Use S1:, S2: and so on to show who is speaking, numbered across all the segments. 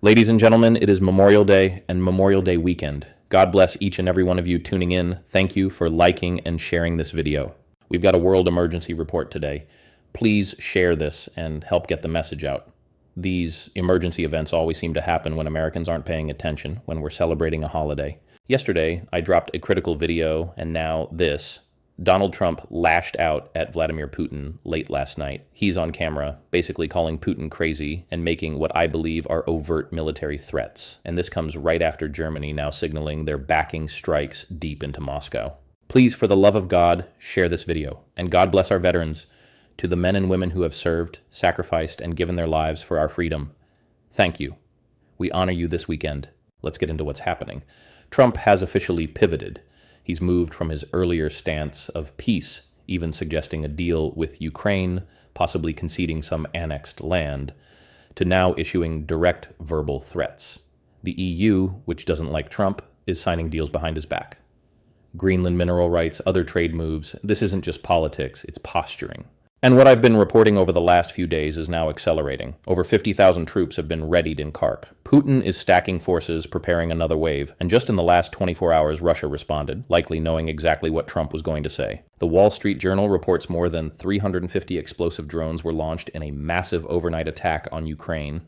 S1: Ladies and gentlemen, it is Memorial Day and Memorial Day weekend. God bless each and every one of you tuning in. Thank you for liking and sharing this video. We've got a world emergency report today. Please share this and help get the message out. These emergency events always seem to happen when Americans aren't paying attention, when we're celebrating a holiday. Yesterday, I dropped a critical video, and now this. Donald Trump lashed out at Vladimir Putin late last night. He's on camera, basically calling Putin crazy and making what I believe are overt military threats. And this comes right after Germany now signaling they're backing strikes deep into Moscow. Please, for the love of God, share this video. And God bless our veterans. To the men and women who have served, sacrificed, and given their lives for our freedom, thank you. We honor you this weekend. Let's get into what's happening. Trump has officially pivoted. He's moved from his earlier stance of peace, even suggesting a deal with Ukraine, possibly conceding some annexed land, to now issuing direct verbal threats. The EU, which doesn't like Trump, is signing deals behind his back. Greenland mineral rights, other trade moves. This isn't just politics, it's posturing. And what I've been reporting over the last few days is now accelerating. Over 50,000 troops have been readied in Khark. Putin is stacking forces, preparing another wave, and just in the last 24 hours, Russia responded, likely knowing exactly what Trump was going to say. The Wall Street Journal reports more than 350 explosive drones were launched in a massive overnight attack on Ukraine.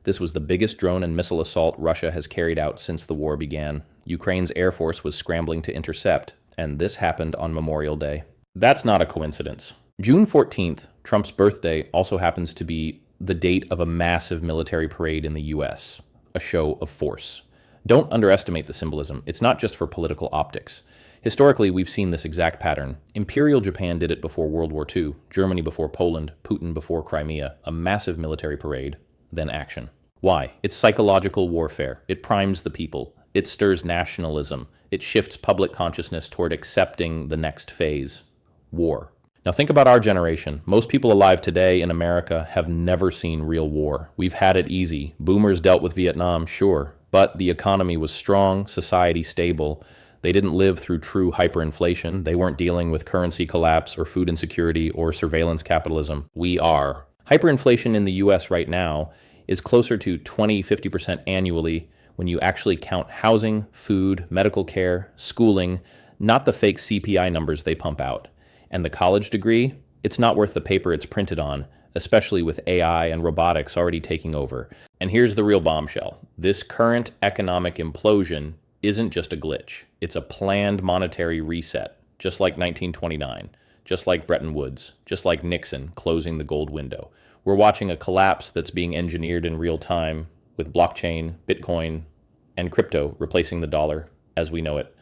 S1: This was the biggest drone and missile assault Russia has carried out since the war began. Ukraine's Air Force was scrambling to intercept, and this happened on Memorial Day. That's not a coincidence. June 14th, Trump's birthday, also happens to be the date of a massive military parade in the US, a show of force. Don't underestimate the symbolism. It's not just for political optics. Historically, we've seen this exact pattern. Imperial Japan did it before World War II, Germany before Poland, Putin before Crimea, a massive military parade, then action. Why? It's psychological warfare. It primes the people. It stirs nationalism. It shifts public consciousness toward accepting the next phase, war. Now think about our generation. Most people alive today in America have never seen real war. We've had it easy. Boomers dealt with Vietnam, sure, but the economy was strong, society stable. They didn't live through true hyperinflation. They weren't dealing with currency collapse or food insecurity or surveillance capitalism. We are. Hyperinflation in the US right now is closer to 20-50% annually when you actually count housing, food, medical care, schooling, not the fake CPI numbers they pump out. And the college degree, it's not worth the paper it's printed on, especially with AI and robotics already taking over. And here's the real bombshell. This current economic implosion isn't just a glitch. It's a planned monetary reset, just like 1929, just like Bretton Woods, just like Nixon closing the gold window. We're watching a collapse that's being engineered in real time with blockchain, Bitcoin, and crypto replacing the dollar as we know it.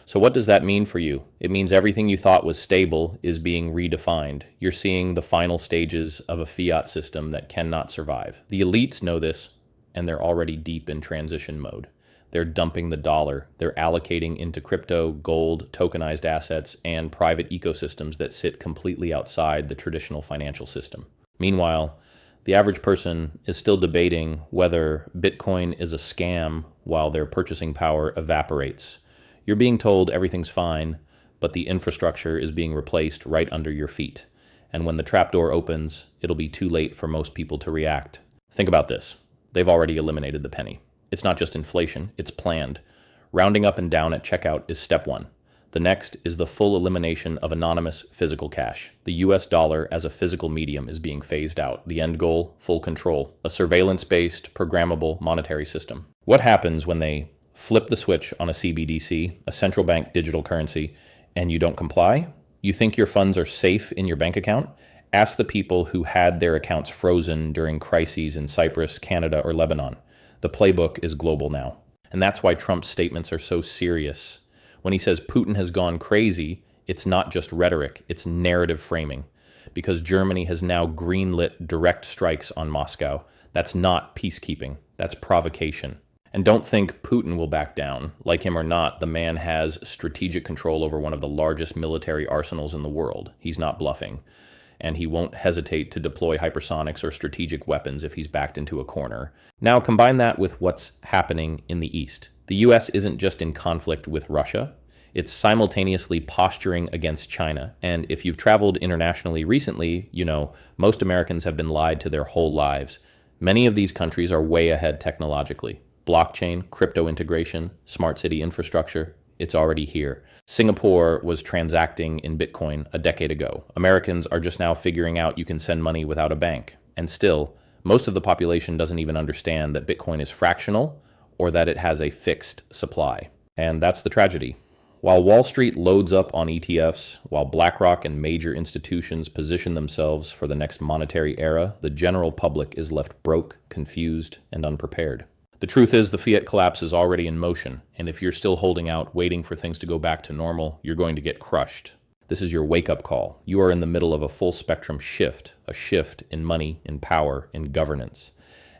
S1: So what does that mean for you? It means everything you thought was stable is being redefined. You're seeing the final stages of a fiat system that cannot survive. The elites know this, and they're already deep in transition mode. They're dumping the dollar. They're allocating into crypto, gold, tokenized assets, and private ecosystems that sit completely outside the traditional financial system. Meanwhile, the average person is still debating whether Bitcoin is a scam while their purchasing power evaporates. You're being told everything's fine, but the infrastructure is being replaced right under your feet. And when the trapdoor opens, it'll be too late for most people to react. Think about this. They've already eliminated the penny. It's not just inflation, it's planned. Rounding up and down at checkout is step one. The next is the full elimination of anonymous physical cash. The US dollar as a physical medium is being phased out. The end goal, full control, a surveillance-based, programmable monetary system. What happens when they flip the switch on a CBDC, a central bank digital currency, and you don't comply? You think your funds are safe in your bank account? Ask the people who had their accounts frozen during crises in Cyprus, Canada, or Lebanon. The playbook is global now. And that's why Trump's statements are so serious. When he says Putin has gone crazy, it's not just rhetoric, it's narrative framing. Because Germany has now greenlit direct strikes on Moscow. That's not peacekeeping, that's provocation. And don't think Putin will back down. Like him or not, the man has strategic control over one of the largest military arsenals in the world. He's not bluffing. And he won't hesitate to deploy hypersonics or strategic weapons if he's backed into a corner. Now combine that with what's happening in the East. The US isn't just in conflict with Russia. It's simultaneously posturing against China. And if you've traveled internationally recently, you know, most Americans have been lied to their whole lives. Many of these countries are way ahead technologically. Blockchain, crypto integration, smart city infrastructure, it's already here. Singapore was transacting in Bitcoin a decade ago. Americans are just now figuring out you can send money without a bank. And still, most of the population doesn't even understand that Bitcoin is fractional or that it has a fixed supply. And that's the tragedy. While Wall Street loads up on ETFs, while BlackRock and major institutions position themselves for the next monetary era, the general public is left broke, confused, and unprepared. The truth is the fiat collapse is already in motion, and if you're still holding out, waiting for things to go back to normal, you're going to get crushed. This is your wake-up call. You are in the middle of a full-spectrum shift, a shift in money, in power, in governance.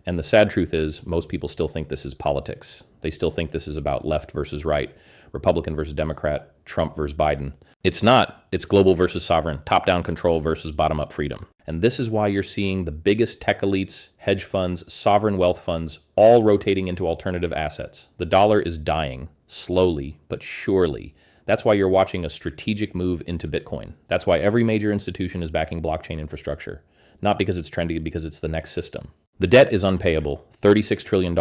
S1: And the sad truth is, most people still think this is politics. They still think this is about left versus right, Republican versus Democrat, Trump versus Biden. It's not. It's global versus sovereign, top-down control versus bottom-up freedom. And this is why you're seeing the biggest tech elites, hedge funds, sovereign wealth funds, all rotating into alternative assets. The dollar is dying, slowly but surely. That's why you're watching a strategic move into Bitcoin. That's why every major institution is backing blockchain infrastructure. Not because it's trendy, because it's the next system. The debt is unpayable, $36 trillion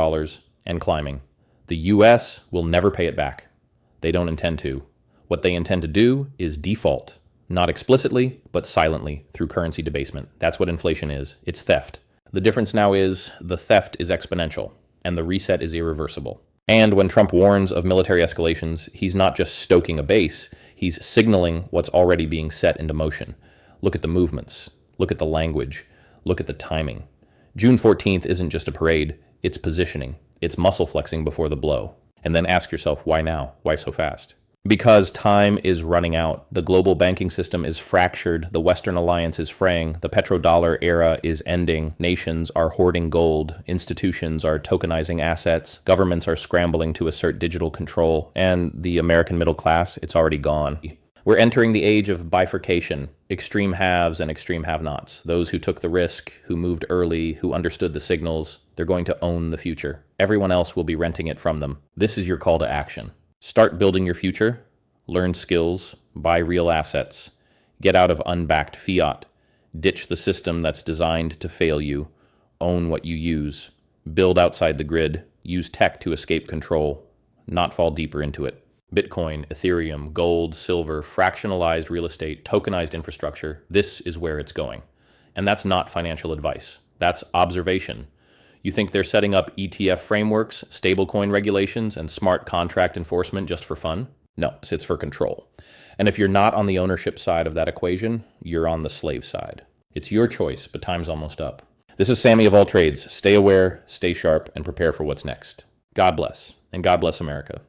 S1: and climbing. The US will never pay it back. They don't intend to. What they intend to do is default, not explicitly, but silently through currency debasement. That's what inflation is. It's theft. The difference now is the theft is exponential and the reset is irreversible. And when Trump warns of military escalations, he's not just stoking a base, he's signaling what's already being set into motion. Look at the movements. Look at the language. Look at the timing. June 14th isn't just a parade, it's positioning. It's muscle flexing before the blow. And then ask yourself, why now? Why so fast? Because time is running out. The global banking system is fractured. The Western alliance is fraying. The petrodollar era is ending. Nations are hoarding gold. Institutions are tokenizing assets. Governments are scrambling to assert digital control. And the American middle class, it's already gone. We're entering the age of bifurcation, extreme haves and extreme have-nots. Those who took the risk, who moved early, who understood the signals, they're going to own the future. Everyone else will be renting it from them. This is your call to action. Start building your future, learn skills, buy real assets, get out of unbacked fiat, ditch the system that's designed to fail you, own what you use, build outside the grid, use tech to escape control, not fall deeper into it. Bitcoin, Ethereum, gold, silver, fractionalized real estate, tokenized infrastructure, this is where it's going. And that's not financial advice. That's observation. You think they're setting up ETF frameworks, stablecoin regulations, and smart contract enforcement just for fun? No, it's for control. And if you're not on the ownership side of that equation, you're on the slave side. It's your choice, but time's almost up. This is Sammy of All Trades. Stay aware, stay sharp, and prepare for what's next. God bless, and God bless America.